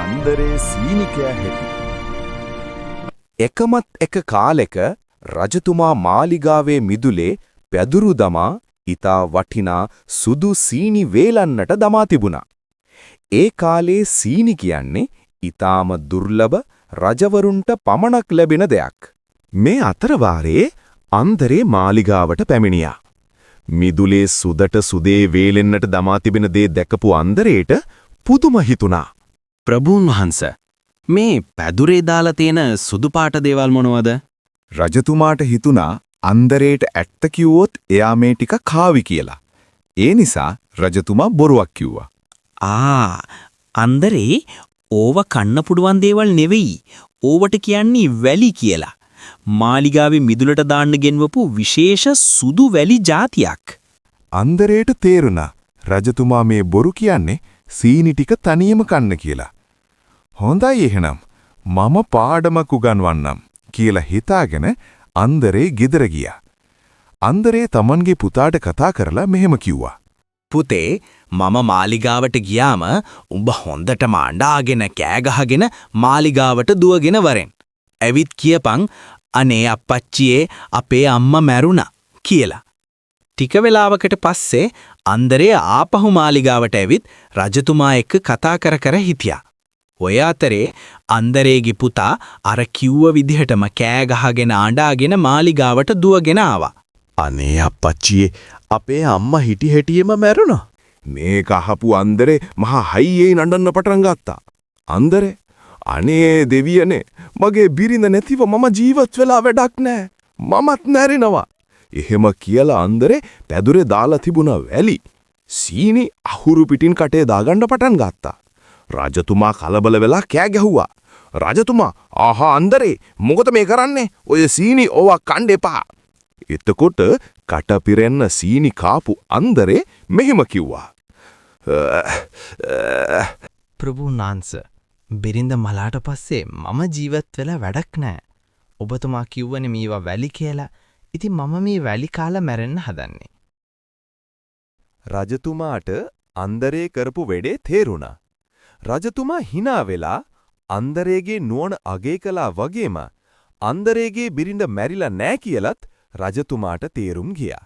අන්දරේ සීනිකයා හැටි. එකමත් එක කාලෙක රජතුමා මාලිගාවේ මිදුලේ පැදුරු දමා ඊතා වටිනා සුදු සීනි වේලන්නට දමා තිබුණා. ඒ කාලේ සීනි කියන්නේ ඊ타ම දුර්ලභ රජවරුන්ට පමණක් ලැබෙන දෙයක්. මේ අතරවාරයේ අන්දරේ මාලිගාවට පැමිණියා. මිදුලේ සුදට සුදේ වේලෙන්නට දමා තිබෙන දේ දැකපු අන්දරේට පුදුම හිතුණා. ප්‍රභූන් වහන්ස මේ පැදුරේ දාලා තියෙන සුදු පාට දේවල් මොනවද? රජතුමාට හිතුණා අන්දරේට ඇත්ත කිව්වොත් එයා මේ ටික කාවි කියලා. ඒ නිසා රජතුමා බොරුවක් කිව්වා. අන්දරේ ඕව කන්න පුඩුවන් දේවල් නෙවෙයි. ඕවට කියන්නේ වැලි කියලා. මාලිගාවේ මිදුලට දාන්න ගෙන්වපු විශේෂ සුදු වැලි జాතියක්. අන්දරේට තේරුණා රජතුමා මේ බොරු කියන්නේ සීනි ටික තනියම කන්න කියලා. හොඳයි එහෙනම් මම පාඩමක් උගන්වන්නම් කියලා හිතාගෙන අන්දරේ ගෙදර ගියා. අන්දරේ තමන්ගේ පුතාට කතා කරලා මෙහෙම කිව්වා. පුතේ මම මාලිගාවට ගියාම උඹ හොඳටම අඬාගෙන කෑ ගහගෙන මාලිගාවට දුවගෙන වරෙන්. ඇවිත් කියපන් අනේ අප්පච්චියේ අපේ අම්මා මැරුණා කියලා. ටික වෙලාවකට පස්සේ අන්දරේ ආපහු මාලිගාවට ඇවිත් රජතුමා එක්ක කතා කර හිටියා. ඔය අතරේ අන්දරේගේ පුතා අර කිව්ව විදිහටම කෑ ගහගෙන අඬාගෙන මාලිගාවට දුවගෙන ආවා. අනේ අප්පච්චියේ අපේ අම්මා හිටි හැටියෙම මැරුණා. මේක අහපු අන්දරේ මහා හයියේ නඩන්න පටන් ගත්තා. අන්දරේ අනේ දෙවියනේ මගේ බිරිඳ නැතිව මම ජීවත් වෙලා වැඩක් නැහැ. මමත් නැරිනවා. එහෙම කියලා අන්දරේ පැදුරේ දාලා තිබුණ වැලි සීනි අහුරු පිටින් කටේ දාගන්න පටන් ගත්තා. රජතුමා කලබල වෙලා කෑ ගැහුවා. රජතුමා ආහා අන්දරේ මොකද මේ කරන්නේ? ඔය සීනි ඕවා කන්න එපා. එතකොට කට පිරෙන්න සීනි කාපු අන්දරේ මෙහෙම කිව්වා. ප්‍රභූන් වහන්සේ බිරිඳ මලාට පස්සේ මම ජීවත් වෙලා වැඩක් නැහැ. ඔබතුමා කිව්වනේ මේවා වැලි කියලා. ඉතින් මම මේ වැලි කාලා මැරෙන්න හදන්නේ. රජතුමාට අන්දරේ කරපු වැඩේ තේරුණා. රජතුමා hina වෙලා අන්දරේගේ නුවණ අගය කළා වගේම අන්දරේගේ බිරිඳ මැරිලා නැහැ කියලත් රජතුමාට තේරුම් ගියා.